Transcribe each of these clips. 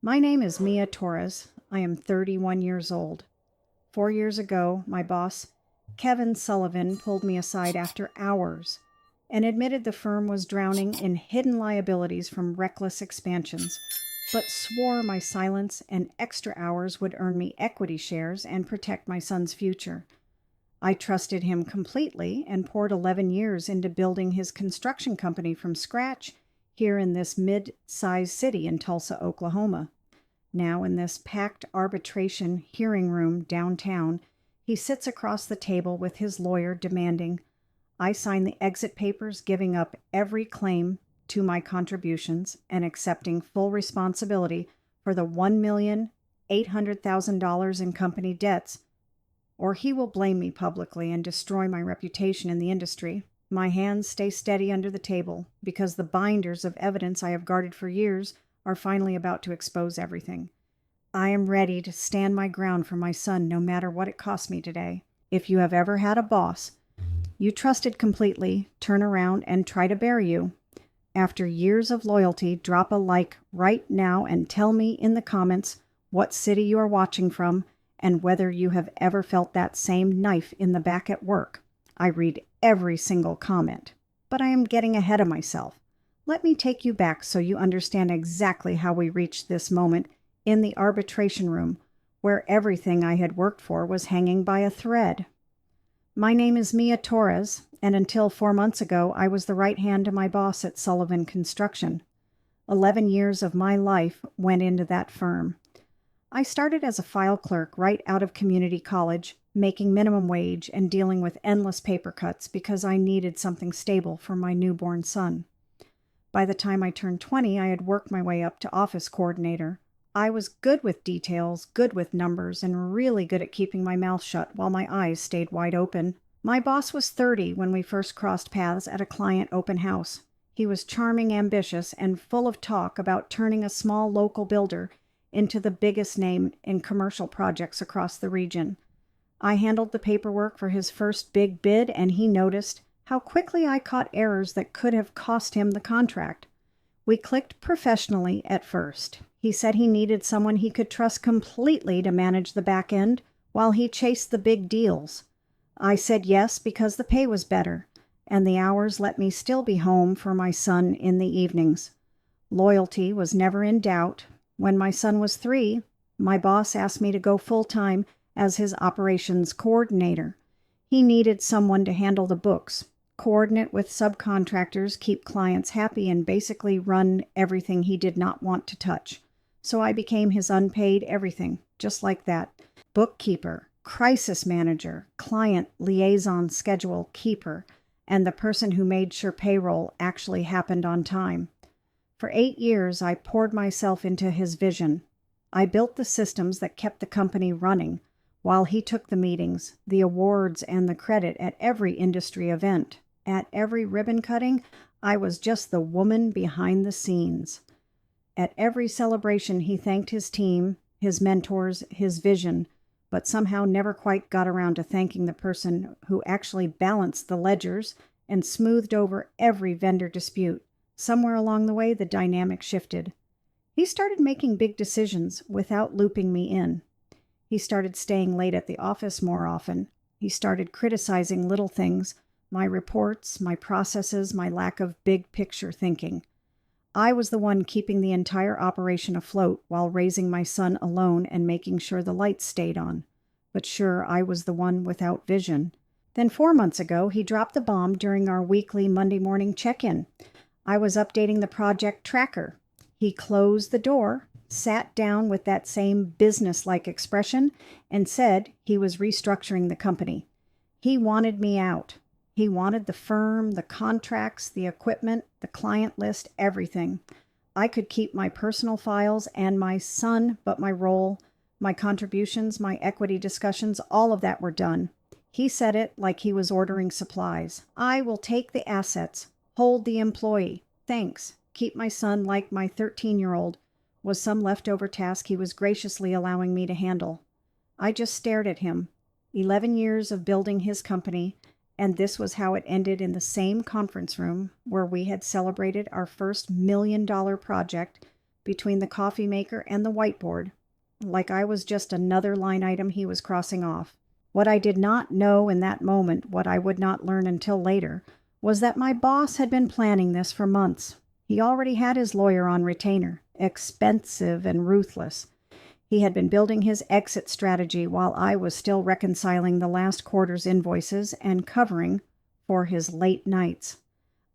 My name is Mia Torres. I am 31 years old. 4 years ago, my boss, Kevin Sullivan, pulled me aside after hours and admitted the firm was drowning in hidden liabilities from reckless expansions, but swore my silence and extra hours would earn me equity shares and protect my son's future. I trusted him completely and poured 11 years into building his construction company from scratch here in this mid-sized city in Tulsa, Oklahoma. Now, in this packed arbitration hearing room downtown, he sits across the table with his lawyer demanding I sign the exit papers giving up every claim to my contributions and accepting full responsibility for the $1,800,000 in company debts, or he will blame me publicly and destroy my reputation in the industry. My hands stay steady under the table because the binders of evidence I have guarded for years are finally about to expose everything. I am ready to stand my ground for my son no matter what it costs me today. If you have ever had a boss you trusted completely turn around and try to bury you, after years of loyalty, drop a like right now and tell me in the comments what city you are watching from and whether you have ever felt that same knife in the back at work. I read every single comment, but I am getting ahead of myself. Let me take you back so you understand exactly how we reached this moment in the arbitration room, where everything I had worked for was hanging by a thread. My name is Mia Torres, and until 4 months ago, I was the right hand to my boss at Sullivan Construction. 11 years of my life went into that firm. I started as a file clerk right out of community college, making minimum wage and dealing with endless paper cuts because I needed something stable for my newborn son. By the time I turned 20, I had worked my way up to office coordinator. I was good with details, good with numbers, and really good at keeping my mouth shut while my eyes stayed wide open. My boss was 30 when we first crossed paths at a client open house. He was charming, ambitious, and full of talk about turning a small local builder into the biggest name in commercial projects across the region. I handled the paperwork for his first big bid, and he noticed how quickly I caught errors that could have cost him the contract. We clicked professionally at first. He said he needed someone he could trust completely to manage the back end while he chased the big deals. I said yes because the pay was better, and the hours let me still be home for my son in the evenings. Loyalty was never in doubt. When my son was 3, my boss asked me to go full-time as his operations coordinator. He needed someone to handle the books, coordinate with subcontractors, keep clients happy, and basically run everything he did not want to touch. So I became his unpaid everything, just like that. Bookkeeper, crisis manager, client liaison schedule keeper, and the person who made sure payroll actually happened on time. For 8 years, I poured myself into his vision. I built the systems that kept the company running, while he took the meetings, the awards, and the credit at every industry event. At every ribbon cutting, I was just the woman behind the scenes. At every celebration, he thanked his team, his mentors, his vision, but somehow never quite got around to thanking the person who actually balanced the ledgers and smoothed over every vendor dispute. Somewhere along the way, the dynamic shifted. He started making big decisions without looping me in. He started staying late at the office more often. He started criticizing little things, my reports, my processes, my lack of big picture thinking. I was the one keeping the entire operation afloat while raising my son alone and making sure the lights stayed on. But sure, I was the one without vision. Then 4 months ago, he dropped the bomb during our weekly Monday morning check-in. I was updating the project tracker. He closed the door, sat down with that same business-like expression, and said he was restructuring the company. He wanted me out. He wanted the firm, the contracts, the equipment, the client list, everything. I could keep my personal files and my son, but my role, my contributions, my equity discussions, all of that were done. He said it like he was ordering supplies. I will take the assets, hold the employee. Thanks. Keep my son like my 13-year-old was some leftover task he was graciously allowing me to handle. I just stared at him. 11 years of building his company, and this was how it ended in the same conference room where we had celebrated our first $1 million project between the coffee maker and the whiteboard, like I was just another line item he was crossing off. What I did not know in that moment, what I would not learn until later, was that my boss had been planning this for months. He already had his lawyer on retainer, expensive and ruthless. He had been building his exit strategy while I was still reconciling the last quarter's invoices and covering for his late nights.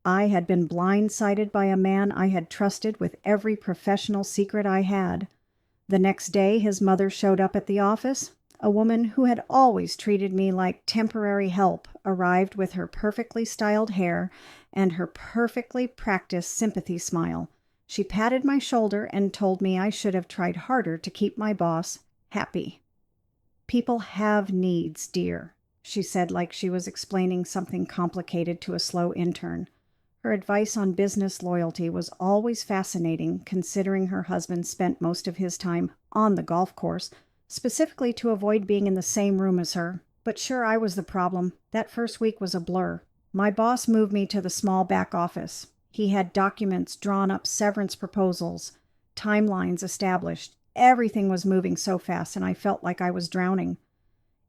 I had been blindsided by a man I had trusted with every professional secret I had. The next day, his mother showed up at the office. A woman who had always treated me like temporary help arrived with her perfectly styled hair and her perfectly practiced sympathy smile. She patted my shoulder and told me I should have tried harder to keep my boss happy. "People have needs, dear," she said like she was explaining something complicated to a slow intern. Her advice on business loyalty was always fascinating, considering her husband spent most of his time on the golf course, specifically to avoid being in the same room as her. But sure, I was the problem. That first week was a blur. My boss moved me to the small back office. He had documents drawn up, severance proposals, timelines established. Everything was moving so fast, and I felt like I was drowning.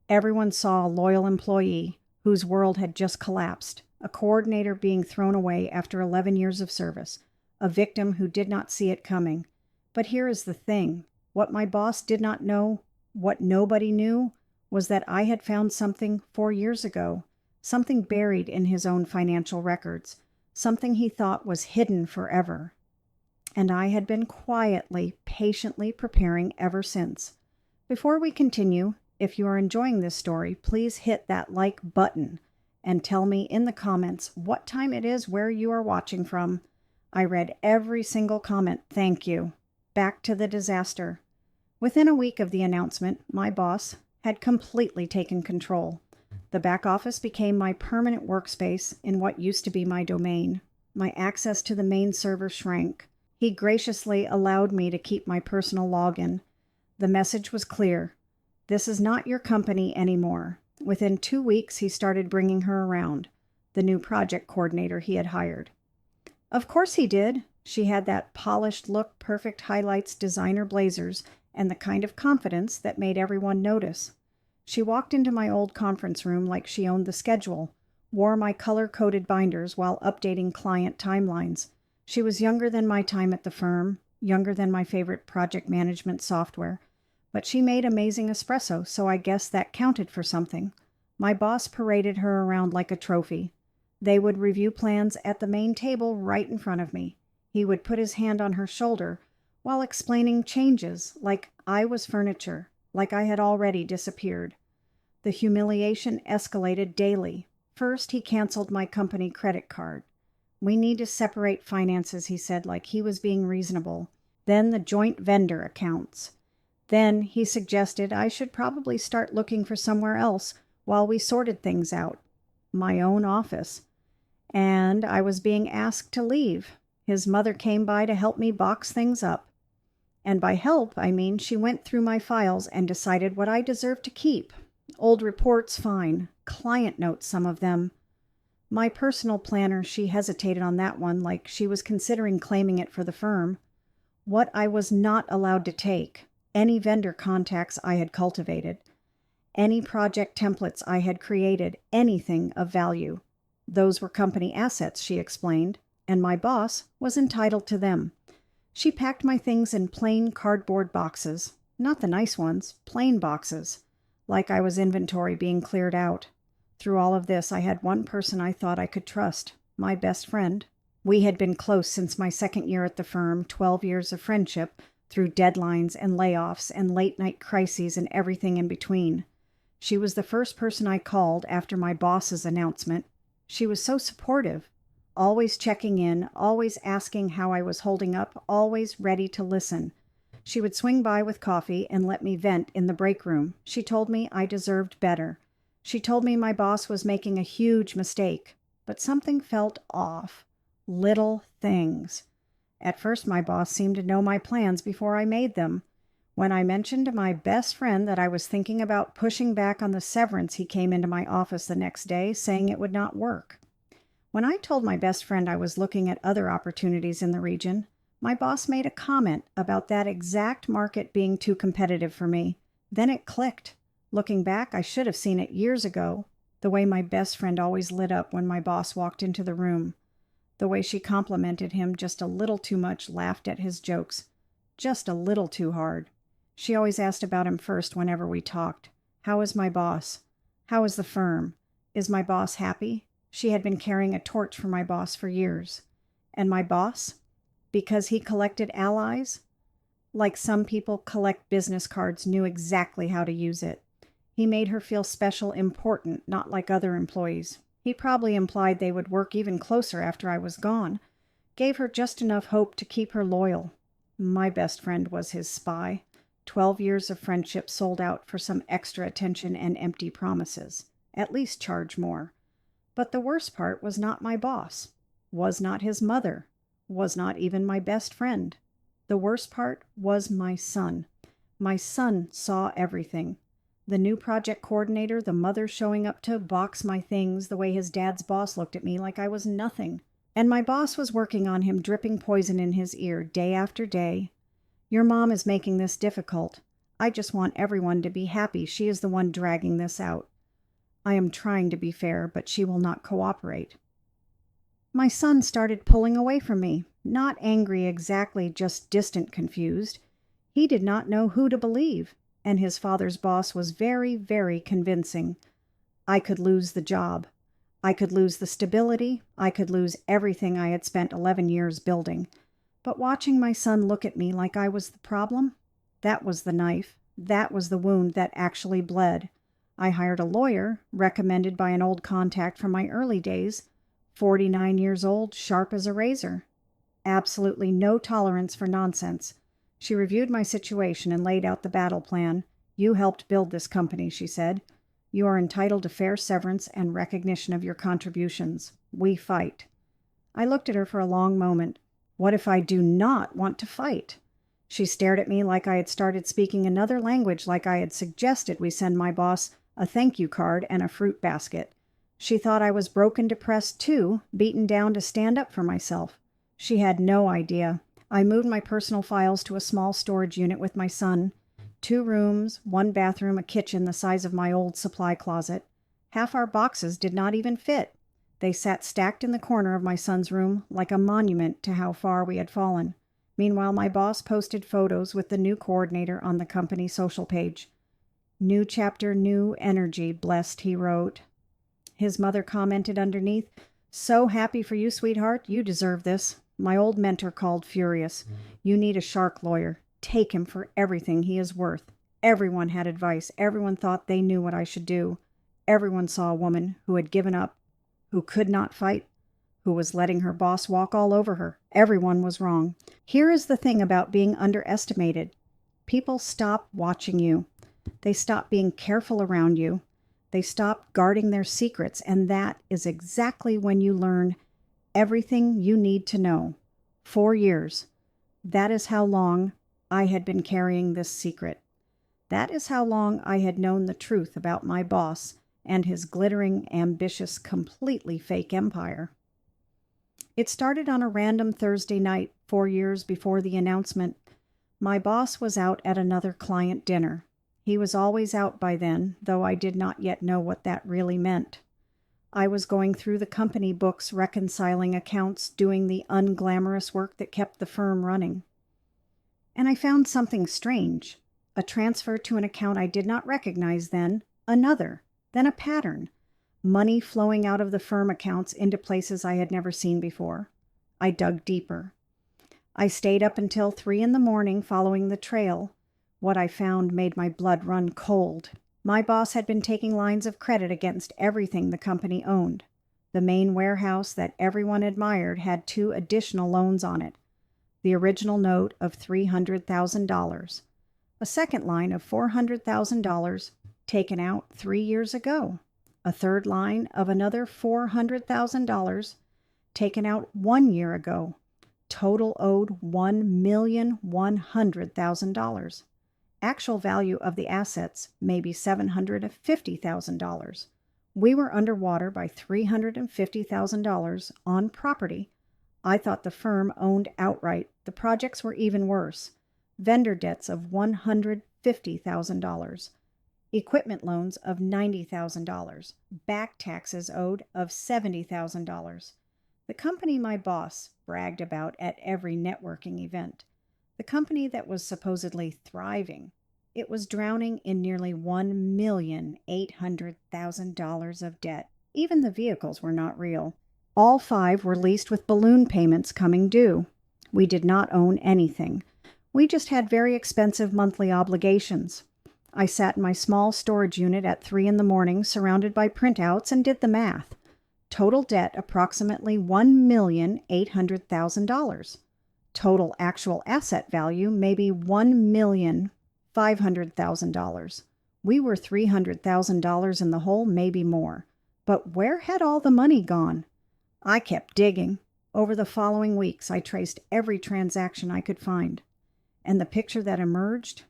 Everyone saw a loyal employee whose world had just collapsed, a coordinator being thrown away after 11 years of service, a victim who did not see it coming. But here is the thing. What my boss did not know, what nobody knew, was that I had found something 4 years ago, something buried in his own financial records, something he thought was hidden forever. And I had been quietly, patiently preparing ever since. Before we continue, if you are enjoying this story, please hit that like button and tell me in the comments what time it is where you are watching from. I read every single comment. Thank you. Back to the disaster. Within a week of the announcement, my boss had completely taken control. The back office became my permanent workspace in what used to be my domain. My access to the main server shrank. He graciously allowed me to keep my personal login. The message was clear. This is not your company anymore. Within 2 weeks, he started bringing her around, the new project coordinator he had hired. Of course he did. She had that polished look, perfect highlights, designer blazers, and the kind of confidence that made everyone notice. She walked into my old conference room like she owned the schedule, wore my color-coded binders while updating client timelines. She was younger than my time at the firm, younger than my favorite project management software, but she made amazing espresso, so I guess that counted for something. My boss paraded her around like a trophy. They would review plans at the main table right in front of me. He would put his hand on her shoulder while explaining changes, like I was furniture, like I had already disappeared. The humiliation escalated daily. First, he canceled my company credit card. "We need to separate finances," he said, like he was being reasonable. Then the joint vendor accounts. Then he suggested I should probably start looking for somewhere else while we sorted things out. My own office. And I was being asked to leave. His mother came by to help me box things up. And by help, I mean she went through my files and decided what I deserved to keep. Old reports, fine. Client notes, some of them. My personal planner, she hesitated on that one, like she was considering claiming it for the firm. What I was not allowed to take. Any vendor contacts I had cultivated. Any project templates I had created. Anything of value. Those were company assets, she explained, and my boss was entitled to them. She packed my things in plain cardboard boxes. Not the nice ones, plain boxes. Like I was inventory being cleared out. Through all of this, I had one person I thought I could trust, my best friend. We had been close since my second year at the firm, 12 years of friendship, through deadlines and layoffs and late-night crises and everything in between. She was the first person I called after my boss's announcement. She was so supportive, always checking in, always asking how I was holding up, always ready to listen. She would swing by with coffee and let me vent in the break room. She told me I deserved better. She told me my boss was making a huge mistake, but something felt off. Little things. At first, my boss seemed to know my plans before I made them. When I mentioned to my best friend that I was thinking about pushing back on the severance, he came into my office the next day saying it would not work. When I told my best friend I was looking at other opportunities in the region, My boss made a comment about that exact market being too competitive for me. Then it clicked. Looking back, I should have seen it years ago. The way my best friend always lit up when my boss walked into the room. The way she complimented him just a little too much, laughed at his jokes. Just a little too hard. She always asked about him first whenever we talked. How is my boss? How is the firm? Is my boss happy? She had been carrying a torch for my boss for years. And my boss? Because he collected allies? Like some people collect business cards, knew exactly how to use it. He made her feel special, important, not like other employees. He probably implied they would work even closer after I was gone. Gave her just enough hope to keep her loyal. My best friend was his spy. 12 years of friendship sold out for some extra attention and empty promises. At least charge more. But the worst part was not my boss. Was not his mother. Was not even my best friend. The worst part was my son. My son saw everything. The new project coordinator, the mother showing up to box my things the way his dad's boss looked at me like I was nothing. And my boss was working on him, dripping poison in his ear day after day. Your mom is making this difficult. I just want everyone to be happy. She is the one dragging this out. I am trying to be fair, but she will not cooperate. My son started pulling away from me, not angry exactly, just distant, confused. He did not know who to believe, and his father's boss was very, very convincing. I could lose the job. I could lose the stability. I could lose everything I had spent 11 years building. But watching my son look at me like I was the problem, that was the knife. That was the wound that actually bled. I hired a lawyer, recommended by an old contact from my early days, 49 years old, sharp as a razor. Absolutely no tolerance for nonsense. She reviewed my situation and laid out the battle plan. You helped build this company, she said. You are entitled to fair severance and recognition of your contributions. We fight. I looked at her for a long moment. What if I do not want to fight? She stared at me like I had started speaking another language, like I had suggested we send my boss a thank you card and a fruit basket. She thought I was broken, depressed too, beaten down to stand up for myself. She had no idea. I moved my personal files to a small storage unit with my son. 2 rooms, 1 bathroom, a kitchen the size of my old supply closet. Half our boxes did not even fit. They sat stacked in the corner of my son's room like a monument to how far we had fallen. Meanwhile, my boss posted photos with the new coordinator on the company social page. New chapter, new energy, blessed, he wrote. His mother commented underneath, So happy for you, sweetheart. You deserve this. My old mentor called furious. You need a shark lawyer. Take him for everything he is worth. Everyone had advice. Everyone thought they knew what I should do. Everyone saw a woman who had given up, who could not fight, who was letting her boss walk all over her. Everyone was wrong. Here is the thing about being underestimated. People stop watching you. They stop being careful around you. They stop guarding their secrets, and that is exactly when you learn everything you need to know. 4 years. That is how long I had been carrying this secret. That is how long I had known the truth about my boss and his glittering, ambitious, completely fake empire. It started on a random Thursday night, 4 years before the announcement. My boss was out at another client dinner. He was always out by then, though I did not yet know what that really meant. I was going through the company books, reconciling accounts, doing the unglamorous work that kept the firm running. And I found something strange. A transfer to an account I did not recognize then, another, then a pattern. Money flowing out of the firm accounts into places I had never seen before. I dug deeper. I stayed up until 3 a.m. following the trail. What I found made my blood run cold. My boss had been taking lines of credit against everything the company owned. The main warehouse that everyone admired had 2 additional loans on it. The original note of $300,000. A second line of $400,000 taken out 3 years ago. A third line of another $400,000 taken out 1 year ago. Total owed $1,100,000. Actual value of the assets maybe $750,000. We were underwater by $350,000 on property I thought the firm owned outright The projects were even worse. Vendor debts of $150,000. Equipment loans of $90,000. Back taxes owed of $70,000. The company my boss bragged about at every networking event. The company that was supposedly thriving. It was drowning in nearly $1,800,000 of debt. Even the vehicles were not real. All 5 were leased with balloon payments coming due. We did not own anything. We just had very expensive monthly obligations. I sat in my small storage unit at 3 in the morning, surrounded by printouts, and did the math. Total debt approximately $1,800,000. Total actual asset value maybe $1,500,000. We were $300,000 in the hole, maybe more. But where had all the money gone? I kept digging. Over the following weeks, I traced every transaction I could find. And the picture that emerged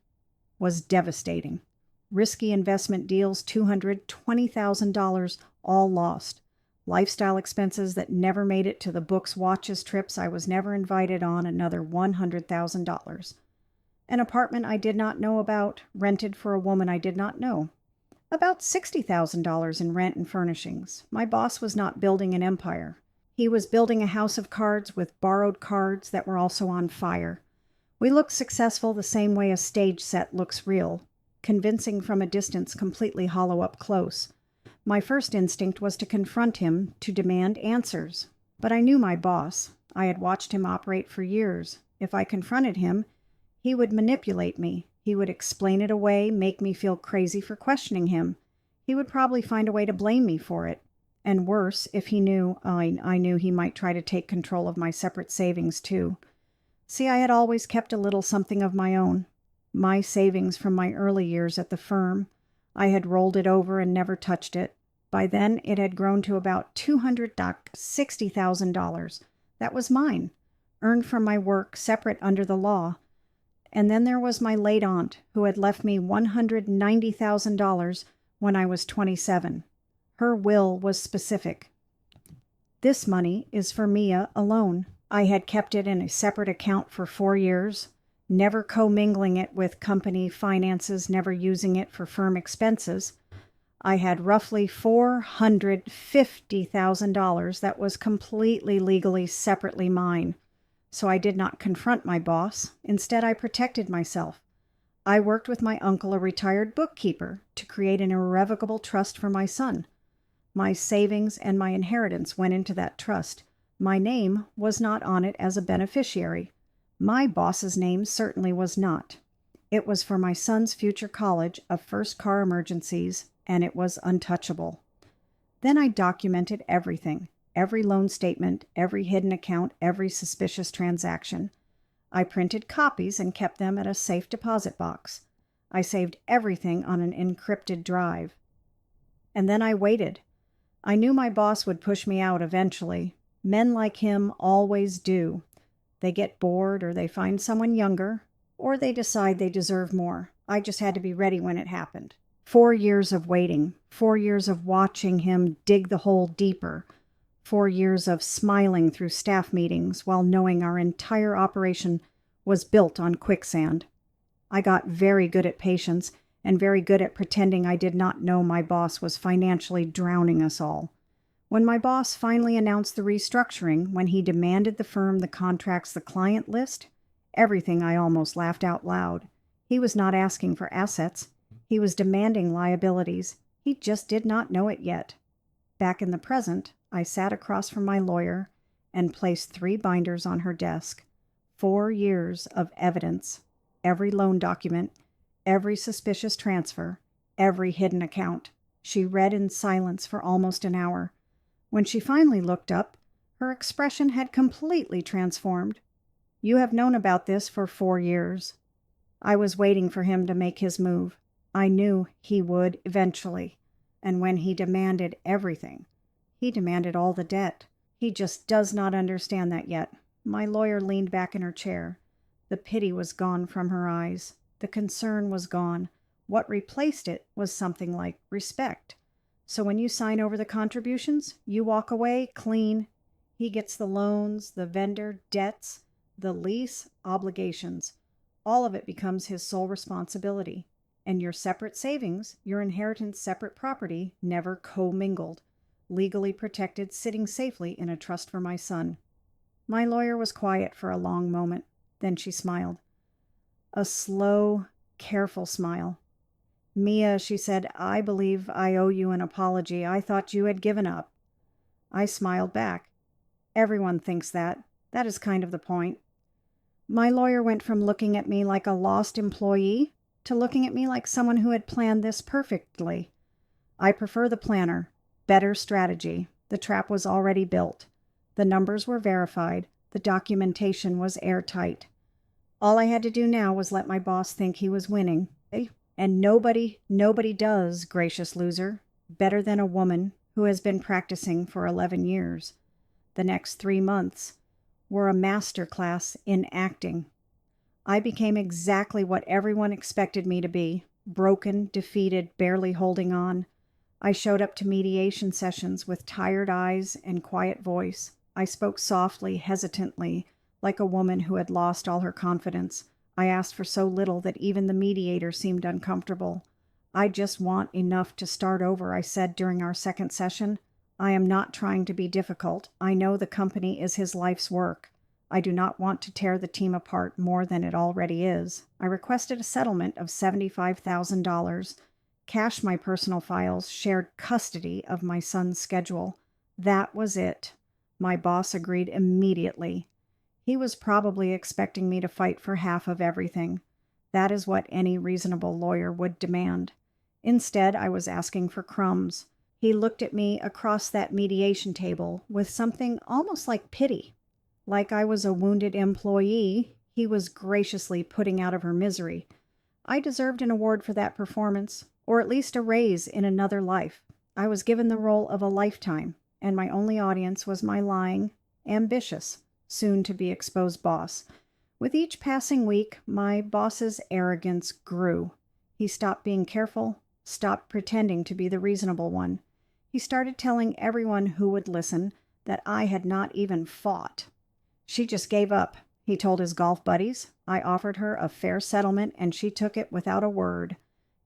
was devastating. Risky investment deals, $220,000, all lost. Lifestyle expenses that never made it to the books, watches, trips I was never invited on, another $100,000. An apartment I did not know about, rented for a woman I did not know. About $60,000 in rent and furnishings. My boss was not building an empire. He was building a house of cards with borrowed cards that were also on fire. We looked successful the same way a stage set looks real, convincing from a distance, completely hollow up close. My first instinct was to confront him, to demand answers. But I knew my boss. I had watched him operate for years. If I confronted him, he would manipulate me. He would explain it away, make me feel crazy for questioning him. He would probably find a way to blame me for it. And worse, if he knew, I knew he might try to take control of my separate savings too. See, I had always kept a little something of my own. My savings from my early years at the firm. I had rolled it over and never touched it. By then, it had grown to about $260,000. That was mine, earned from my work, separate under the law. And then there was my late aunt, who had left me $190,000 when I was 27. Her will was specific. This money is for Mia alone. I had kept it in a separate account for 4 years, never commingling it with company finances, never using it for firm expenses. I had roughly $450,000 that was completely legally separately mine. So I did not confront my boss. Instead, I protected myself. I worked with my uncle, a retired bookkeeper, to create an irrevocable trust for my son. My savings and my inheritance went into that trust. My name was not on it as a beneficiary. My boss's name certainly was not. It was for my son's future college of first car emergencies, and it was untouchable. Then I documented everything, every loan statement, every hidden account, every suspicious transaction. I printed copies and kept them at a safe deposit box. I saved everything on an encrypted drive. And then I waited. I knew my boss would push me out eventually. Men like him always do. They get bored, or they find someone younger, or they decide they deserve more. I just had to be ready when it happened. 4 years of waiting, 4 years of watching him dig the hole deeper, 4 years of smiling through staff meetings while knowing our entire operation was built on quicksand. I got very good at patience and very good at pretending I did not know my boss was financially drowning us all. When my boss finally announced the restructuring, when he demanded the firm the contracts the client list, everything I almost laughed out loud. He was not asking for assets. He was demanding liabilities. He just did not know it yet. Back in the present, I sat across from my lawyer and placed 3 binders on her desk. 4 years of evidence. Every loan document, every suspicious transfer, every hidden account. She read in silence for almost an hour. When she finally looked up, her expression had completely transformed. You have known about this for 4 years. I was waiting for him to make his move. I knew he would eventually. And when he demanded everything, he demanded all the debt. He just does not understand that yet. My lawyer leaned back in her chair. The pity was gone from her eyes. The concern was gone. What replaced it was something like respect. So when you sign over the contributions, you walk away clean. He gets the loans, the vendor, debts. the lease, obligations. All of it becomes his sole responsibility. And your separate savings, your inheritance separate property, never commingled, legally protected, sitting safely in a trust for my son. My lawyer was quiet for a long moment. Then she smiled. A slow, careful smile. Mia, she said, I believe I owe you an apology. I thought you had given up. I smiled back. Everyone thinks that. That is kind of the point. My lawyer went from looking at me like a lost employee to looking at me like someone who had planned this perfectly. I prefer the planner. Better strategy. The trap was already built. The numbers were verified. The documentation was airtight. All I had to do now was let my boss think he was winning. And nobody does, gracious loser, better than a woman who has been practicing for 11 years. The next 3 months were a master class in acting. I became exactly what everyone expected me to be, broken, defeated, barely holding on. I showed up to mediation sessions with tired eyes and quiet voice. I spoke softly, hesitantly, like a woman who had lost all her confidence. I asked for so little that even the mediator seemed uncomfortable. I just want enough to start over, I said during our second session. I am not trying to be difficult. I know the company is his life's work. I do not want to tear the team apart more than it already is. I requested a settlement of $75,000, cashed my personal files, shared custody of my son's schedule. That was it. My boss agreed immediately. He was probably expecting me to fight for half of everything. That is what any reasonable lawyer would demand. Instead, I was asking for crumbs. He looked at me across that mediation table with something almost like pity. Like I was a wounded employee, he was graciously putting out of her misery. I deserved an award for that performance, or at least a raise in another life. I was given the role of a lifetime, and my only audience was my lying, ambitious, soon-to-be-exposed boss. With each passing week, my boss's arrogance grew. He stopped being careful, stopped pretending to be the reasonable one. He started telling everyone who would listen that I had not even fought. She just gave up, he told his golf buddies. I offered her a fair settlement, and she took it without a word.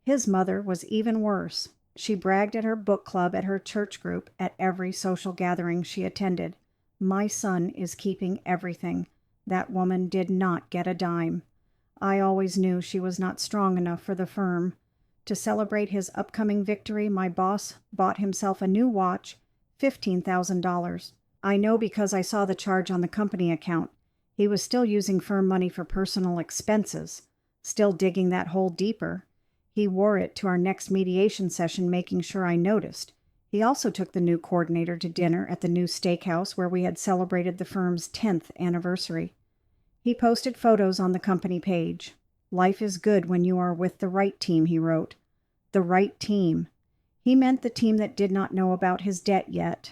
His mother was even worse. She bragged at her book club, at her church group, at every social gathering she attended. My son is keeping everything. That woman did not get a dime. I always knew she was not strong enough for the firm. To celebrate his upcoming victory, my boss bought himself a new watch, $15,000. I know because I saw the charge on the company account. He was still using firm money for personal expenses, still digging that hole deeper. He wore it to our next mediation session, making sure I noticed. He also took the new coordinator to dinner at the new steakhouse where we had celebrated the firm's 10th anniversary. He posted photos on the company page. Life is good when you are with the right team, he wrote. The right team. He meant the team that did not know about his debt yet.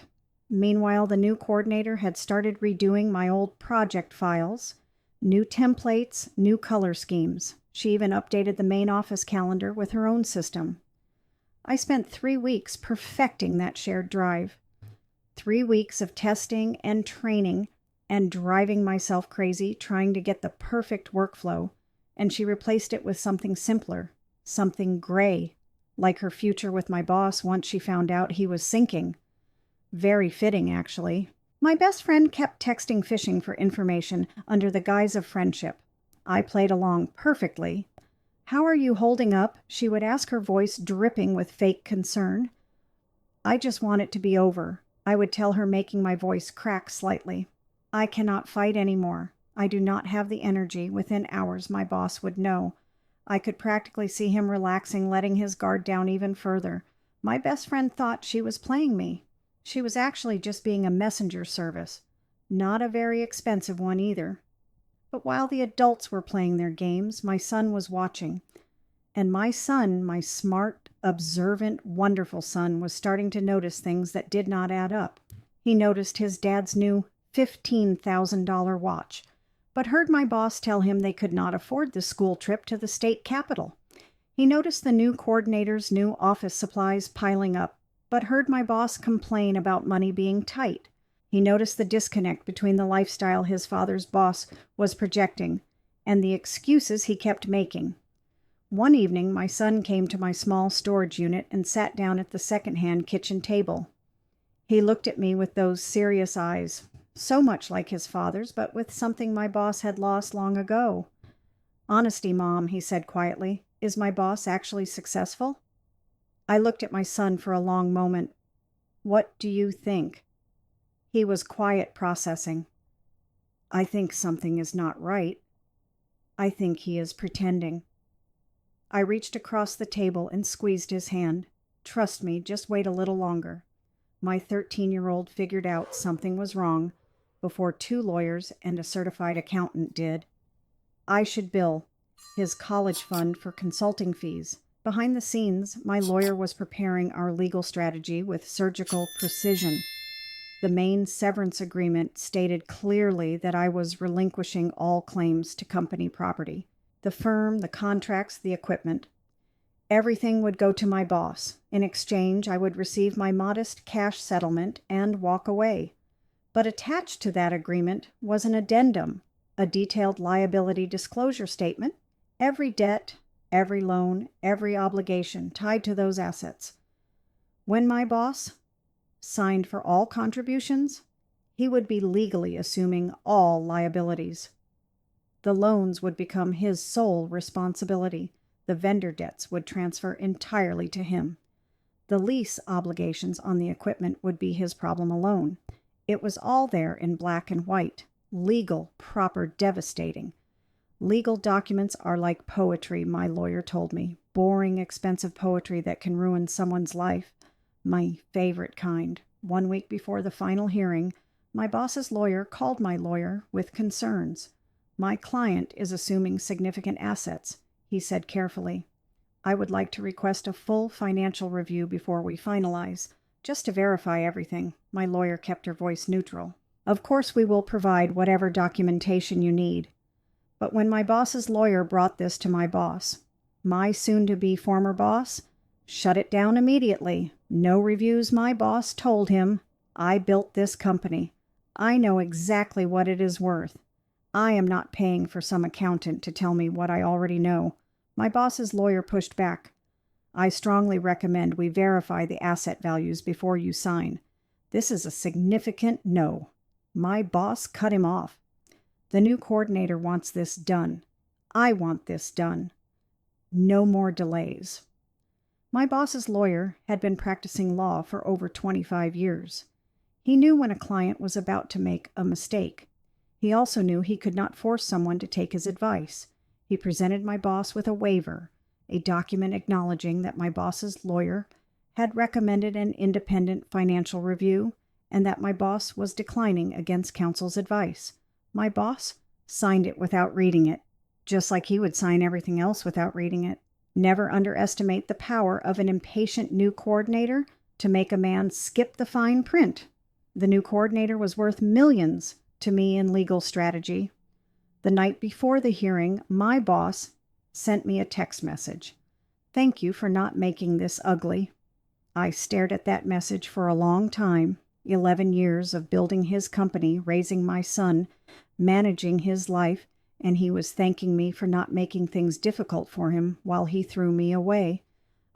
Meanwhile, the new coordinator had started redoing my old project files. New templates, new color schemes. She even updated the main office calendar with her own system. I spent 3 weeks perfecting that shared drive. 3 weeks of testing and training and driving myself crazy trying to get the perfect workflow, and she replaced it with something simpler, something gray, like her future with my boss once she found out he was sinking. Very fitting, actually. My best friend kept texting fishing for information under the guise of friendship. I played along perfectly. How are you holding up? She would ask, her voice dripping with fake concern. I just want it to be over, I would tell her, making my voice crack slightly. I cannot fight anymore. I do not have the energy. Within hours, my boss would know. I could practically see him relaxing, letting his guard down even further. My best friend thought she was playing me. She was actually just being a messenger service. Not a very expensive one either. But while the adults were playing their games, my son was watching. And my son, my smart, observant, wonderful son, was starting to notice things that did not add up. He noticed his dad's new $15,000 watch, but heard my boss tell him they could not afford the school trip to the state capitol. He noticed the new coordinator's new office supplies piling up, but heard my boss complain about money being tight. He noticed the disconnect between the lifestyle his father's boss was projecting and the excuses he kept making. One evening, my son came to my small storage unit and sat down at the second-hand kitchen table. He looked at me with those serious eyes, so much like his father's, but with something my boss had lost long ago. "Honesty, Mom," he said quietly. "Is my boss actually successful?" I looked at my son for a long moment. "What do you think?" He was quiet, processing. "I think something is not right. I think he is pretending." I reached across the table and squeezed his hand. "Trust me, just wait a little longer." My 13-year-old figured out something was wrong before 2 lawyers and a certified accountant did. I should bill his college fund for consulting fees. Behind the scenes, my lawyer was preparing our legal strategy with surgical precision. The main severance agreement stated clearly that I was relinquishing all claims to company property. The firm, the contracts, the equipment. Everything would go to my boss. In exchange, I would receive my modest cash settlement and walk away. But attached to that agreement was an addendum, a detailed liability disclosure statement, every debt, every loan, every obligation tied to those assets. When my boss signed for all contributions, he would be legally assuming all liabilities. The loans would become his sole responsibility. The vendor debts would transfer entirely to him. The lease obligations on the equipment would be his problem alone. It was all there in black and white. Legal, proper, devastating. Legal documents are like poetry, my lawyer told me. Boring, expensive poetry that can ruin someone's life. My favorite kind. 1 week before the final hearing, my boss's lawyer called my lawyer with concerns. "My client is assuming significant assets," he said carefully. "I would like to request a full financial review before we finalize, just to verify everything." My lawyer kept her voice neutral. "Of course we will provide whatever documentation you need." But when my boss's lawyer brought this to my boss, my soon-to-be former boss, shut it down immediately. "No reviews," my boss told him. "I built this company. I know exactly what it is worth. I am not paying for some accountant to tell me what I already know." My boss's lawyer pushed back. "I strongly recommend we verify the asset values before you sign. This is a significant no." My boss cut him off. "The new coordinator wants this done. I want this done. No more delays." My boss's lawyer had been practicing law for over 25 years. He knew when a client was about to make a mistake. He also knew he could not force someone to take his advice. He presented my boss with a waiver, a document acknowledging that my boss's lawyer had recommended an independent financial review and that my boss was declining against counsel's advice. My boss signed it without reading it, just like he would sign everything else without reading it. Never underestimate the power of an impatient new coordinator to make a man skip the fine print. The new coordinator was worth millions to me in legal strategy. The night before the hearing, my boss sent me a text message. "Thank you for not making this ugly." I stared at that message for a long time. 11 years of building his company, raising my son, managing his life, and he was thanking me for not making things difficult for him while he threw me away.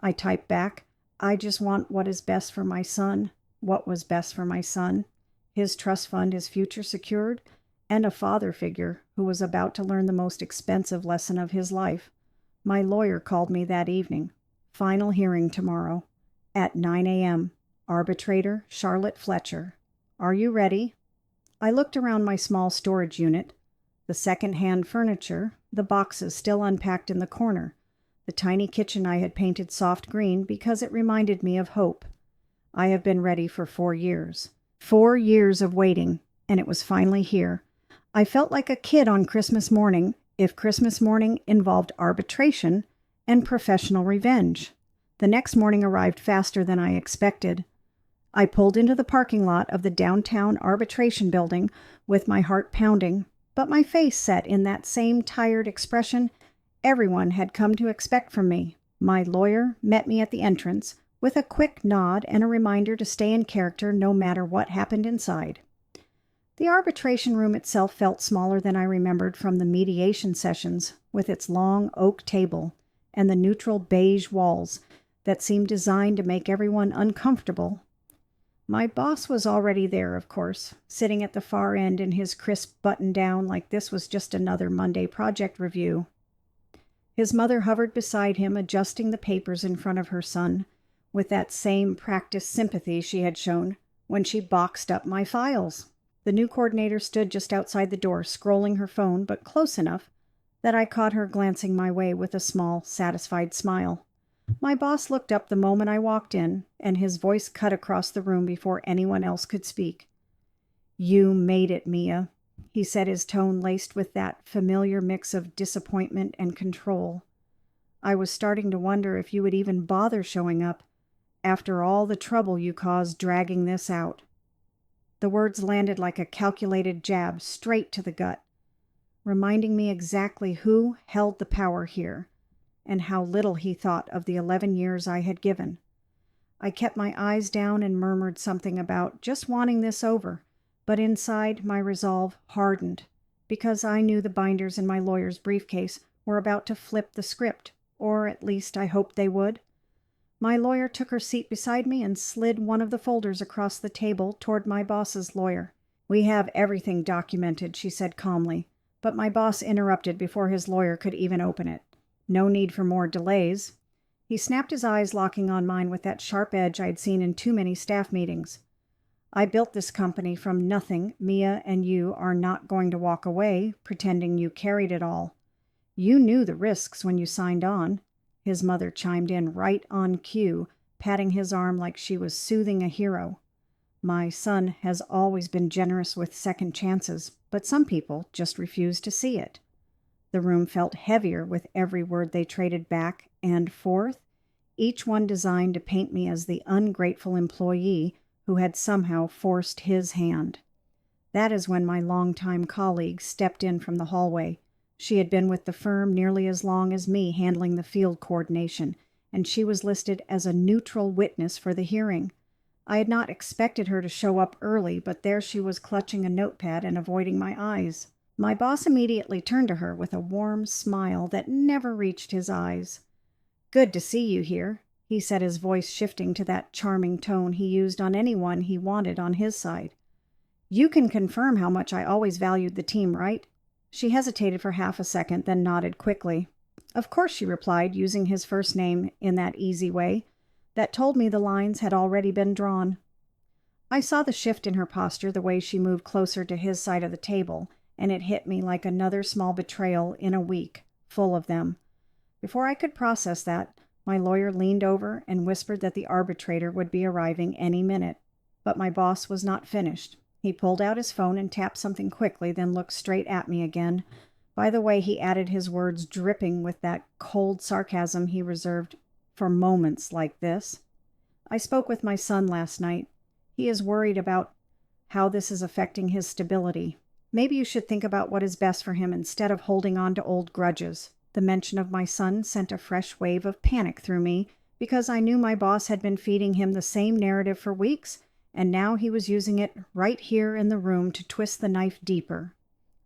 I typed back, "I just want what is best for my son." What was best for my son? His trust fund, his future secured, and a father figure who was about to learn the most expensive lesson of his life. My lawyer called me that evening. "Final hearing tomorrow at 9 a.m. Arbitrator Charlotte Fletcher. Are you ready?" I looked around my small storage unit. The second-hand furniture, the boxes still unpacked in the corner, the tiny kitchen I had painted soft green because it reminded me of hope. I have been ready for 4 years. 4 years of waiting, and it was finally here. I felt like a kid on Christmas morning, if Christmas morning involved arbitration and professional revenge. The next morning arrived faster than I expected. I pulled into the parking lot of the downtown arbitration building with my heart pounding, but my face set in that same tired expression everyone had come to expect from me. My lawyer met me at the entrance with a quick nod and a reminder to stay in character no matter what happened inside. The arbitration room itself felt smaller than I remembered from the mediation sessions, with its long oak table and the neutral beige walls that seemed designed to make everyone uncomfortable. My boss was already there, of course, sitting at the far end in his crisp button-down like this was just another Monday project review. His mother hovered beside him, adjusting the papers in front of her son, with that same practiced sympathy she had shown when she boxed up my files. The new coordinator stood just outside the door, scrolling her phone, but close enough that I caught her glancing my way with a small, satisfied smile. My boss looked up the moment I walked in, and his voice cut across the room before anyone else could speak. "You made it, Mia," he said, his tone laced with that familiar mix of disappointment and control. "I was starting to wonder if you would even bother showing up after all the trouble you caused dragging this out." The words landed like a calculated jab straight to the gut, reminding me exactly who held the power here and how little he thought of the 11 years I had given. I kept my eyes down and murmured something about just wanting this over, but inside my resolve hardened, because I knew the binders in my lawyer's briefcase were about to flip the script, or at least I hoped they would. My lawyer took her seat beside me and slid one of the folders across the table toward my boss's lawyer. "We have everything documented," she said calmly, but my boss interrupted before his lawyer could even open it. "No need for more delays." He snapped his eyes, locking on mine with that sharp edge I'd seen in too many staff meetings. "I built this company from nothing. Mia, and you are not going to walk away pretending you carried it all. You knew the risks when you signed on." His mother chimed in right on cue, patting his arm like she was soothing a hero. "My son has always been generous with second chances, but some people just refuse to see it." The room felt heavier with every word they traded back and forth, each one designed to paint me as the ungrateful employee who had somehow forced his hand. That is when my longtime colleague stepped in from the hallway. She had been with the firm nearly as long as me, handling the field coordination, and she was listed as a neutral witness for the hearing. I had not expected her to show up early, but there she was, clutching a notepad and avoiding my eyes. My boss immediately turned to her with a warm smile that never reached his eyes. "Good to see you here," he said, his voice shifting to that charming tone he used on anyone he wanted on his side. "You can confirm how much I always valued the team, right?" She hesitated for half a second, then nodded quickly. "Of course," she replied, using his first name in that easy way that told me the lines had already been drawn. I saw the shift in her posture, the way she moved closer to his side of the table, and it hit me like another small betrayal in a week, full of them. Before I could process that, my lawyer leaned over and whispered that the arbitrator would be arriving any minute. But my boss was not finished. He pulled out his phone and tapped something quickly, then looked straight at me again. By the way, he added his words, dripping with that cold sarcasm he reserved for moments like this. "I spoke with my son last night. He is worried about how this is affecting his stability. Maybe you should think about what is best for him instead of holding on to old grudges." The mention of my son sent a fresh wave of panic through me, because I knew my boss had been feeding him the same narrative for weeks, and now he was using it right here in the room to twist the knife deeper.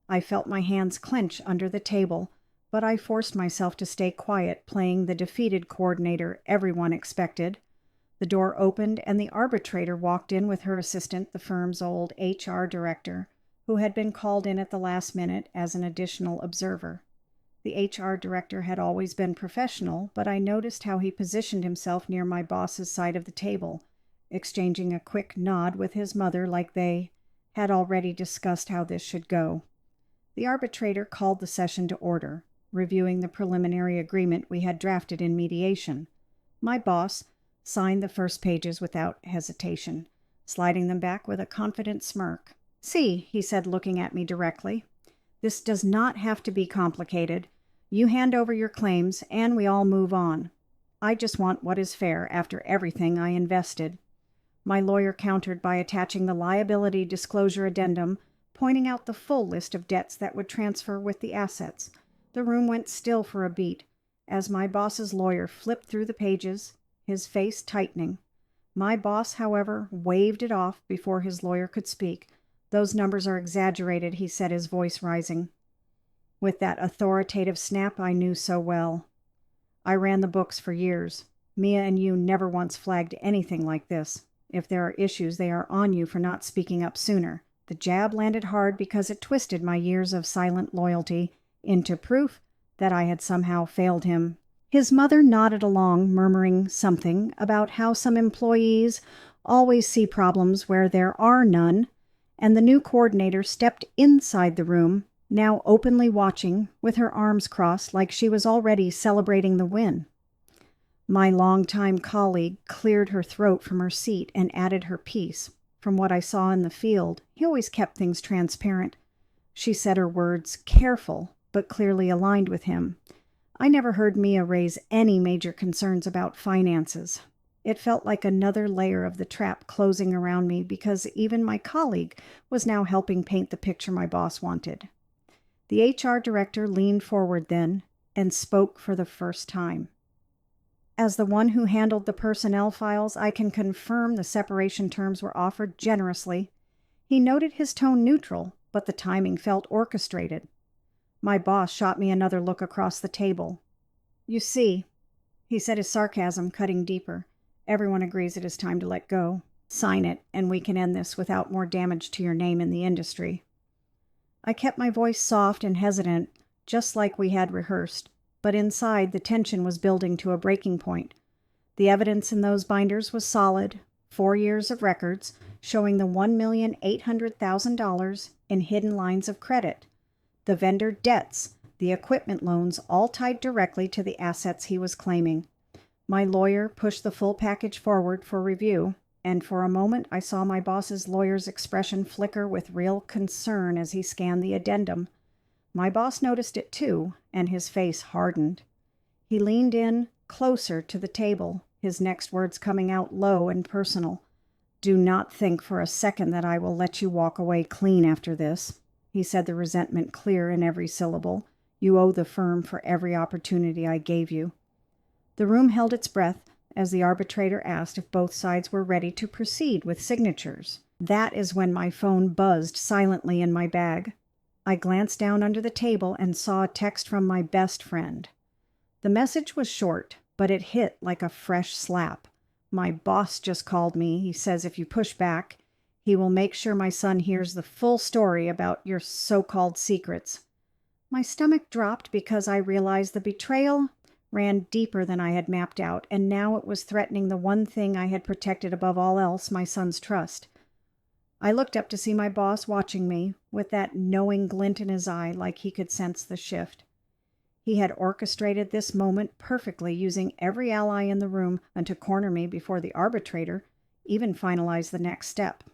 I felt my hands clench under the table, but I forced myself to stay quiet, playing the defeated coordinator everyone expected. The door opened, and the arbitrator walked in with her assistant, the firm's old HR director, who had been called in at the last minute as an additional observer. The HR director had always been professional, but I noticed how he positioned himself near my boss's side of the table, exchanging a quick nod with his mother like they had already discussed how this should go. The arbitrator called the session to order, reviewing the preliminary agreement we had drafted in mediation. My boss signed the first pages without hesitation, sliding them back with a confident smirk. "See," he said, looking at me directly, "this does not have to be complicated. You hand over your claims, and we all move on. I just want what is fair after everything I invested." My lawyer countered by attaching the liability disclosure addendum, pointing out the full list of debts that would transfer with the assets. The room went still for a beat, as my boss's lawyer flipped through the pages, his face tightening. My boss, however, waved it off before his lawyer could speak. "Those numbers are exaggerated," he said, his voice rising, with that authoritative snap I knew so well. "I ran the books for years. Mia and you never once flagged anything like this. If there are issues, they are on you for not speaking up sooner." The jab landed hard because it twisted my years of silent loyalty into proof that I had somehow failed him. His mother nodded along, murmuring something about how some employees always see problems where there are none, and the new coordinator stepped inside the room, now openly watching, with her arms crossed like she was already celebrating the win. My longtime colleague cleared her throat from her seat and added her piece. From what I saw in the field, he always kept things transparent. She said her words careful, but clearly aligned with him. I never heard Mia raise any major concerns about finances. It felt like another layer of the trap closing around me because even my colleague was now helping paint the picture my boss wanted. The HR director leaned forward then and spoke for the first time. "As the one who handled the personnel files, I can confirm the separation terms were offered generously." He noted his tone neutral, but the timing felt orchestrated. My boss shot me another look across the table. "You see," he said, his sarcasm cutting deeper, "everyone agrees it is time to let go. Sign it, and we can end this without more damage to your name in the industry." I kept my voice soft and hesitant, just like we had rehearsed, but inside the tension was building to a breaking point. The evidence in those binders was solid, 4 years of records showing the $1,800,000 in hidden lines of credit, the vendor debts, the equipment loans, all tied directly to the assets he was claiming. My lawyer pushed the full package forward for review, and for a moment I saw my boss's lawyer's expression flicker with real concern as he scanned the addendum. My boss noticed it too, and his face hardened. He leaned in closer to the table, his next words coming out low and personal. "Do not think for a second that I will let you walk away clean after this," he said, the resentment clear in every syllable. "You owe the firm for every opportunity I gave you." The room held its breath as the arbitrator asked if both sides were ready to proceed with signatures. That is when my phone buzzed silently in my bag. I glanced down under the table and saw a text from my best friend. The message was short, but it hit like a fresh slap. "My boss just called me. He says if you push back, he will make sure my son hears the full story about your so-called secrets." My stomach dropped because I realized the betrayal ran deeper than I had mapped out, and now it was threatening the one thing I had protected above all else, my son's trust. I looked up to see my boss watching me, with that knowing glint in his eye like he could sense the shift. He had orchestrated this moment perfectly, using every ally in the room to corner me before the arbitrator even finalized the next step.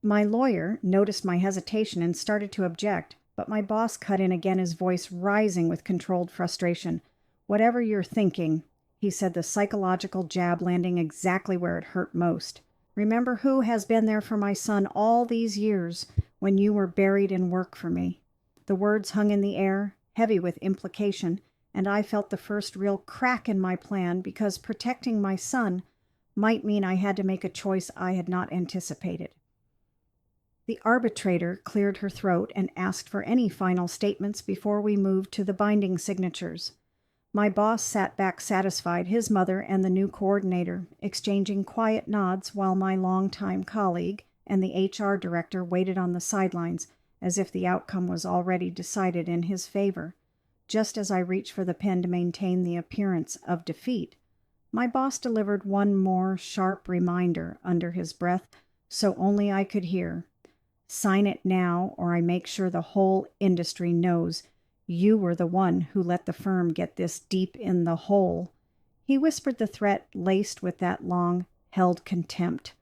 My lawyer noticed my hesitation and started to object, but my boss cut in again, his voice rising with controlled frustration. "Whatever you're thinking," he said, the psychological jab landing exactly where it hurt most. "Remember who has been there for my son all these years when you were buried in work for me." The words hung in the air, heavy with implication, and I felt the first real crack in my plan because protecting my son might mean I had to make a choice I had not anticipated. The arbitrator cleared her throat and asked for any final statements before we moved to the binding signatures. My boss sat back satisfied, his mother and the new coordinator exchanging quiet nods while my longtime colleague and the HR director waited on the sidelines as if the outcome was already decided in his favor. Just as I reached for the pen to maintain the appearance of defeat, my boss delivered one more sharp reminder under his breath, so only I could hear. "Sign it now, or I make sure the whole industry knows you were the one who let the firm get this deep in the hole." He whispered the threat laced with that long-held contempt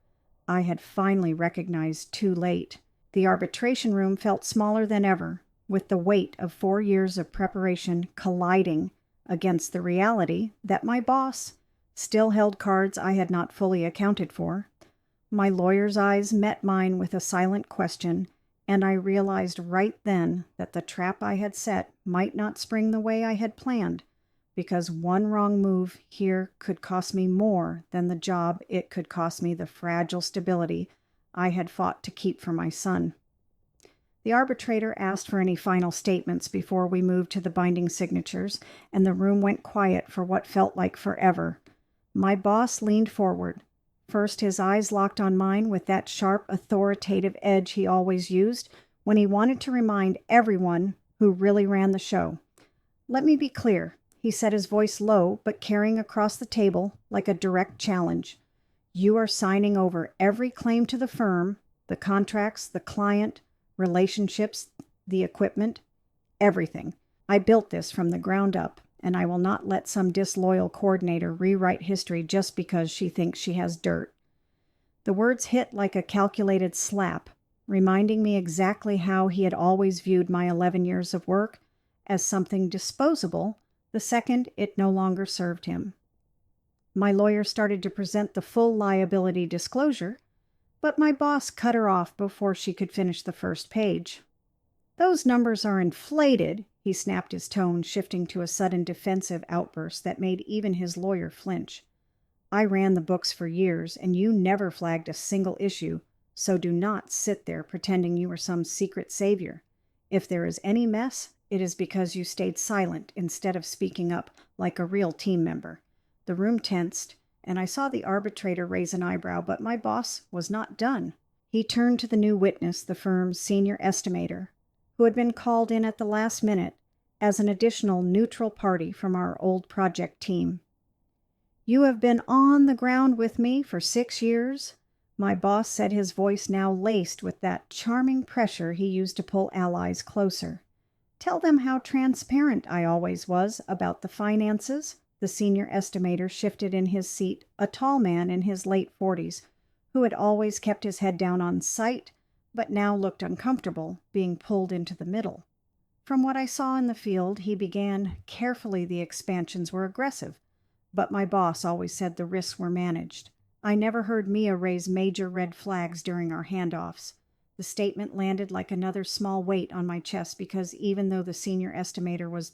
I had finally recognized too late. The arbitration room felt smaller than ever, with the weight of 4 years of preparation colliding against the reality that my boss still held cards I had not fully accounted for. My lawyer's eyes met mine with a silent question, and I realized right then that the trap I had set might not spring the way I had planned, because one wrong move here could cost me more than the job it could cost me the fragile stability I had fought to keep for my son. The arbitrator asked for any final statements before we moved to the binding signatures, and the room went quiet for what felt like forever. My boss leaned forward. First, his eyes locked on mine with that sharp, authoritative edge he always used when he wanted to remind everyone who really ran the show. "Let me be clear," he said, his voice low but carrying across the table like a direct challenge. "You are signing over every claim to the firm, the contracts, the client, relationships, the equipment, everything. I built this from the ground up, and I will not let some disloyal coordinator rewrite history just because she thinks she has dirt." The words hit like a calculated slap, reminding me exactly how he had always viewed my 11 years of work as something disposable the second it no longer served him. My lawyer started to present the full liability disclosure, but my boss cut her off before she could finish the first page. "Those numbers are inflated," he snapped, his tone shifting to a sudden defensive outburst that made even his lawyer flinch. "I ran the books for years, and you never flagged a single issue, so do not sit there pretending you are some secret savior. If there is any mess, it is because you stayed silent instead of speaking up like a real team member." The room tensed, and I saw the arbitrator raise an eyebrow, but my boss was not done. He turned to the new witness, the firm's senior estimator, who had been called in at the last minute as an additional neutral party from our old project team. "You have been on the ground with me for 6 years," my boss said, his voice now laced with that charming pressure he used to pull allies closer. "Tell them how transparent I always was about the finances." The senior estimator shifted in his seat, a tall man in his late 40s, who had always kept his head down on sight, but now looked uncomfortable, being pulled into the middle. "From what I saw in the field," he began, "carefully the expansions were aggressive, but my boss always said the risks were managed. I never heard Mia raise major red flags during our handoffs." The statement landed like another small weight on my chest because even though the senior estimator was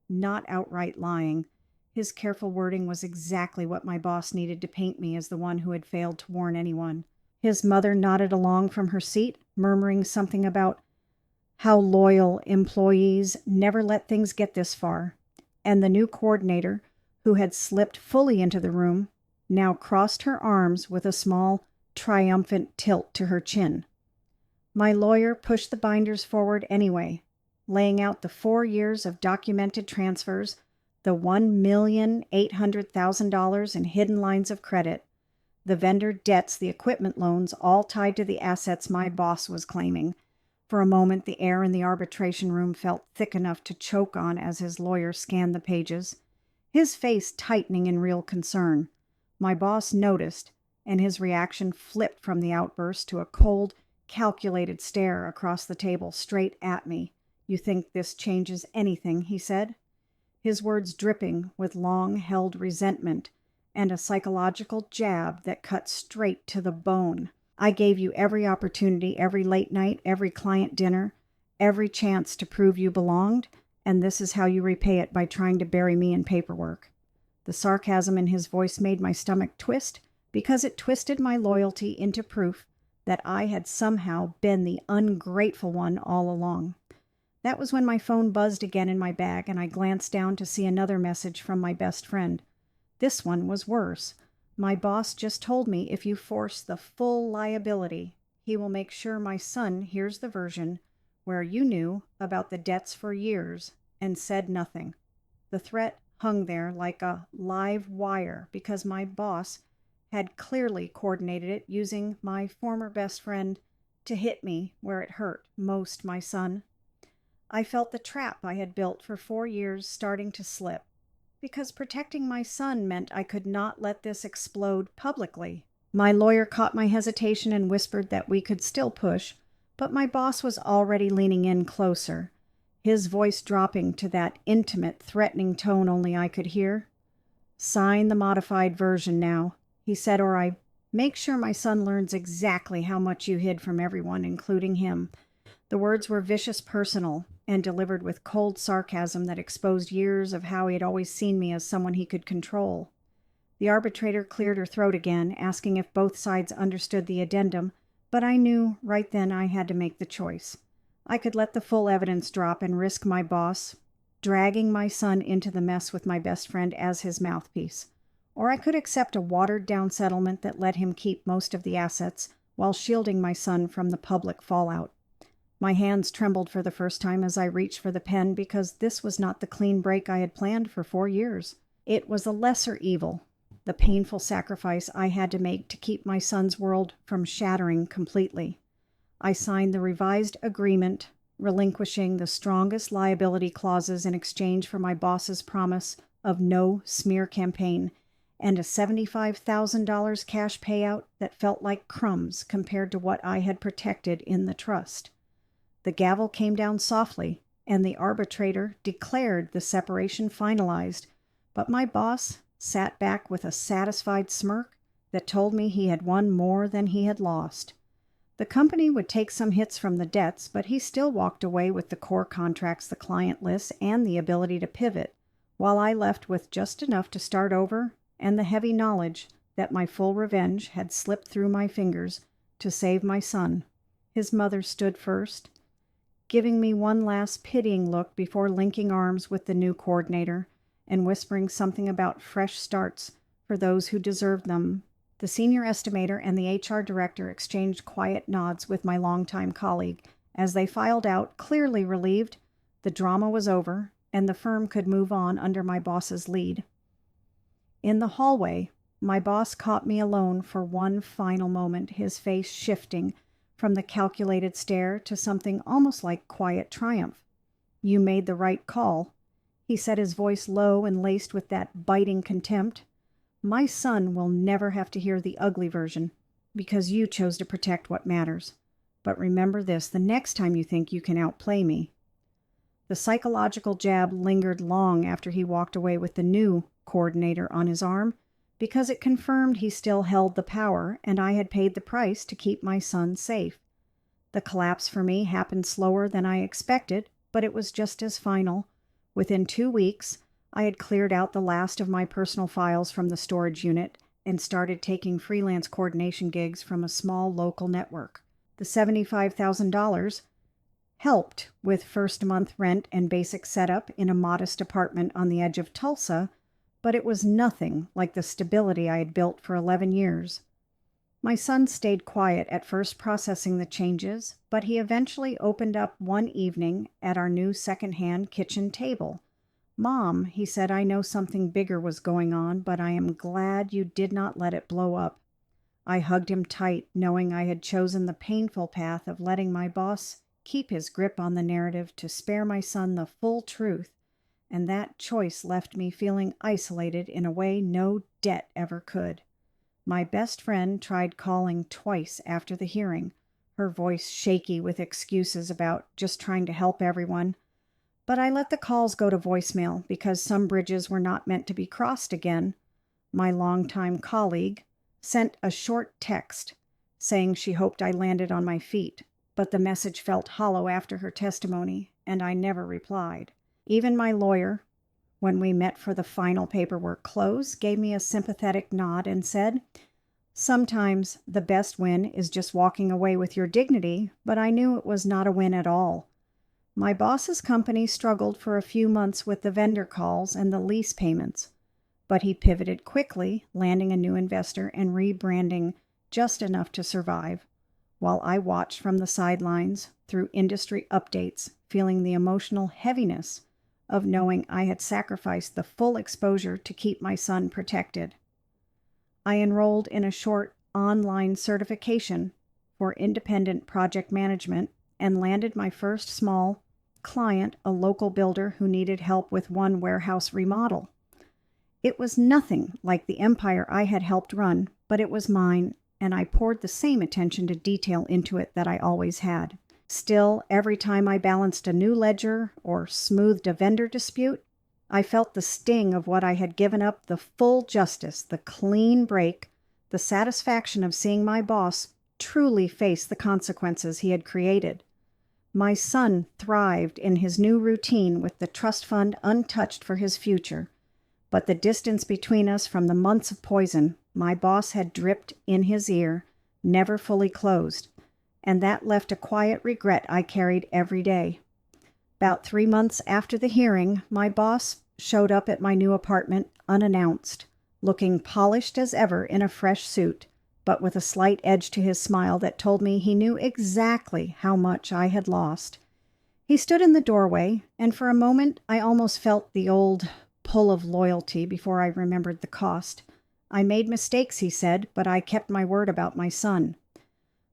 not outright lying, his careful wording was exactly what my boss needed to paint me as the one who had failed to warn anyone. His mother nodded along from her seat, murmuring something about how loyal employees never let things get this far, and the new coordinator, who had slipped fully into the room, now crossed her arms with a small, triumphant tilt to her chin. My lawyer pushed the binders forward anyway, laying out the 4 years of documented transfers, the $1,800,000 in hidden lines of credit, the vendor debts, the equipment loans, all tied to the assets my boss was claiming. For a moment, the air in the arbitration room felt thick enough to choke on as his lawyer scanned the pages, his face tightening in real concern. My boss noticed, and his reaction flipped from the outburst to a cold, calculated stare across the table straight at me. "You think this changes anything?" he said, his words dripping with long-held resentment and a psychological jab that cut straight to the bone. "I gave you every opportunity, every late night, every client dinner, every chance to prove you belonged, and this is how you repay it by trying to bury me in paperwork." The sarcasm in his voice made my stomach twist because it twisted my loyalty into proof that I had somehow been the ungrateful one all along. That was when my phone buzzed again in my bag, and I glanced down to see another message from my best friend. This one was worse. "My boss just told me if you force the full liability, he will make sure my son hears the version where you knew about the debts for years and said nothing." The threat hung there like a live wire because my boss had clearly coordinated it using my former best friend to hit me where it hurt most, my son. I felt the trap I had built for 4 years starting to slip, because protecting my son meant I could not let this explode publicly. My lawyer caught my hesitation and whispered that we could still push, but my boss was already leaning in closer, his voice dropping to that intimate, threatening tone only I could hear. "Sign the modified version now," he said, "or I make sure my son learns exactly how much you hid from everyone, including him." The words were vicious, personal, and delivered with cold sarcasm that exposed years of how he had always seen me as someone he could control. The arbitrator cleared her throat again, asking if both sides understood the addendum, but I knew right then I had to make the choice. I could let the full evidence drop and risk my boss dragging my son into the mess with my best friend as his mouthpiece. Or I could accept a watered-down settlement that let him keep most of the assets while shielding my son from the public fallout. My hands trembled for the first time as I reached for the pen because this was not the clean break I had planned for 4 years. It was a lesser evil, the painful sacrifice I had to make to keep my son's world from shattering completely. I signed the revised agreement, relinquishing the strongest liability clauses in exchange for my boss's promise of no smear campaign and a $75,000 cash payout that felt like crumbs compared to what I had protected in the trust. The gavel came down softly, and the arbitrator declared the separation finalized, but my boss sat back with a satisfied smirk that told me he had won more than he had lost. The company would take some hits from the debts, but he still walked away with the core contracts the client lists and the ability to pivot, while I left with just enough to start over and the heavy knowledge that my full revenge had slipped through my fingers to save my son. His mother stood first, giving me one last pitying look before linking arms with the new coordinator and whispering something about fresh starts for those who deserved them. The senior estimator and the HR director exchanged quiet nods with my longtime colleague as they filed out, clearly relieved the drama was over and the firm could move on under my boss's lead. In the hallway, my boss caught me alone for one final moment, his face shifting from the calculated stare to something almost like quiet triumph. "You made the right call," he said, his voice low and laced with that biting contempt. "My son will never have to hear the ugly version because you chose to protect what matters. But remember this, the next time you think you can outplay me." The psychological jab lingered long after he walked away with the new coordinator on his arm because it confirmed he still held the power and I had paid the price to keep my son safe. The collapse for me happened slower than I expected, but it was just as final. Within 2 weeks, I had cleared out the last of my personal files from the storage unit and started taking freelance coordination gigs from a small local network. The $75,000 helped with first month rent and basic setup in a modest apartment on the edge of Tulsa, but it was nothing like the stability I had built for 11 years. My son stayed quiet at first processing the changes, but he eventually opened up one evening at our new second-hand kitchen table. "Mom," he said, "I know something bigger was going on, but I am glad you did not let it blow up." I hugged him tight, knowing I had chosen the painful path of letting my boss keep his grip on the narrative to spare my son the full truth, and that choice left me feeling isolated in a way no debt ever could. My best friend tried calling twice after the hearing, her voice shaky with excuses about just trying to help everyone. But I let the calls go to voicemail because some bridges were not meant to be crossed again. My longtime colleague sent a short text saying she hoped I landed on my feet, but the message felt hollow after her testimony, and I never replied. Even my lawyer, when we met for the final paperwork close, gave me a sympathetic nod and said, "Sometimes the best win is just walking away with your dignity," but I knew it was not a win at all. My boss's company struggled for a few months with the vendor calls and the lease payments, but he pivoted quickly, landing a new investor and rebranding just enough to survive, while I watched from the sidelines through industry updates, feeling the emotional heaviness of knowing I had sacrificed the full exposure to keep my son protected. I enrolled in a short online certification for independent project management and landed my first small client, a local builder who needed help with one warehouse remodel. It was nothing like the empire I had helped run, but it was mine, and I poured the same attention to detail into it that I always had. Still, every time I balanced a new ledger or smoothed a vendor dispute, I felt the sting of what I had given up, the full justice, the clean break, the satisfaction of seeing my boss truly face the consequences he had created. My son thrived in his new routine with the trust fund untouched for his future, but the distance between us from the months of poison my boss had dripped in his ear never fully closed, and that left a quiet regret I carried every day. About 3 months after the hearing, my boss showed up at my new apartment unannounced, looking polished as ever in a fresh suit, but with a slight edge to his smile that told me he knew exactly how much I had lost. He stood in the doorway, and for a moment I almost felt the old pull of loyalty before I remembered the cost. I made mistakes, he said, but I kept my word about my son.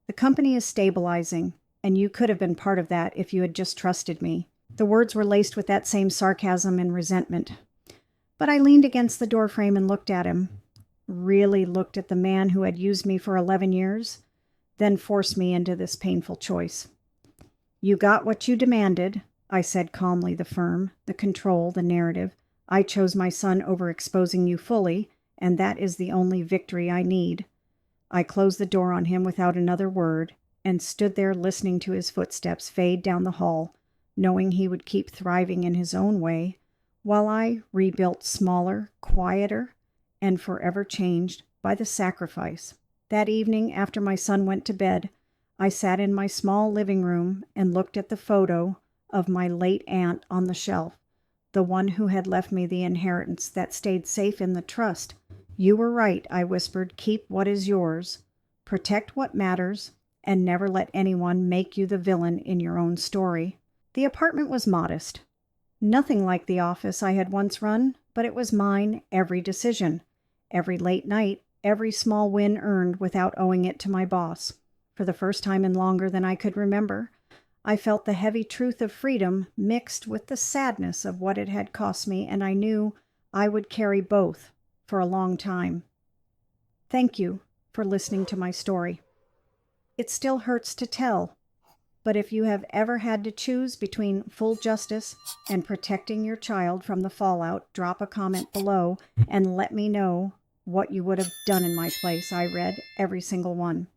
The company is stabilizing, and you could have been part of that if you had just trusted me. The words were laced with that same sarcasm and resentment. But I leaned against the doorframe and looked at him, really looked at the man who had used me for 11 years, then forced me into this painful choice. You got what you demanded, I said calmly, the firm, the control, the narrative. I chose my son over exposing you fully, and that is the only victory I need. I closed the door on him without another word and stood there listening to his footsteps fade down the hall, knowing he would keep thriving in his own way, while I rebuilt smaller, quieter, and forever changed by the sacrifice. That evening, after my son went to bed, I sat in my small living room and looked at the photo of my late aunt on the shelf, the one who had left me the inheritance that stayed safe in the trust. You were right, I whispered. Keep what is yours. Protect what matters, and never let anyone make you the villain in your own story. The apartment was modest. Nothing like the office I had once run, but it was mine, every decision, every late night, every small win earned without owing it to my boss. For the first time in longer than I could remember, I felt the heavy truth of freedom mixed with the sadness of what it had cost me, and I knew I would carry both for a long time. Thank you for listening to my story. It still hurts to tell, but if you have ever had to choose between full justice and protecting your child from the fallout, drop a comment below and let me know what you would have done in my place. I read every single one.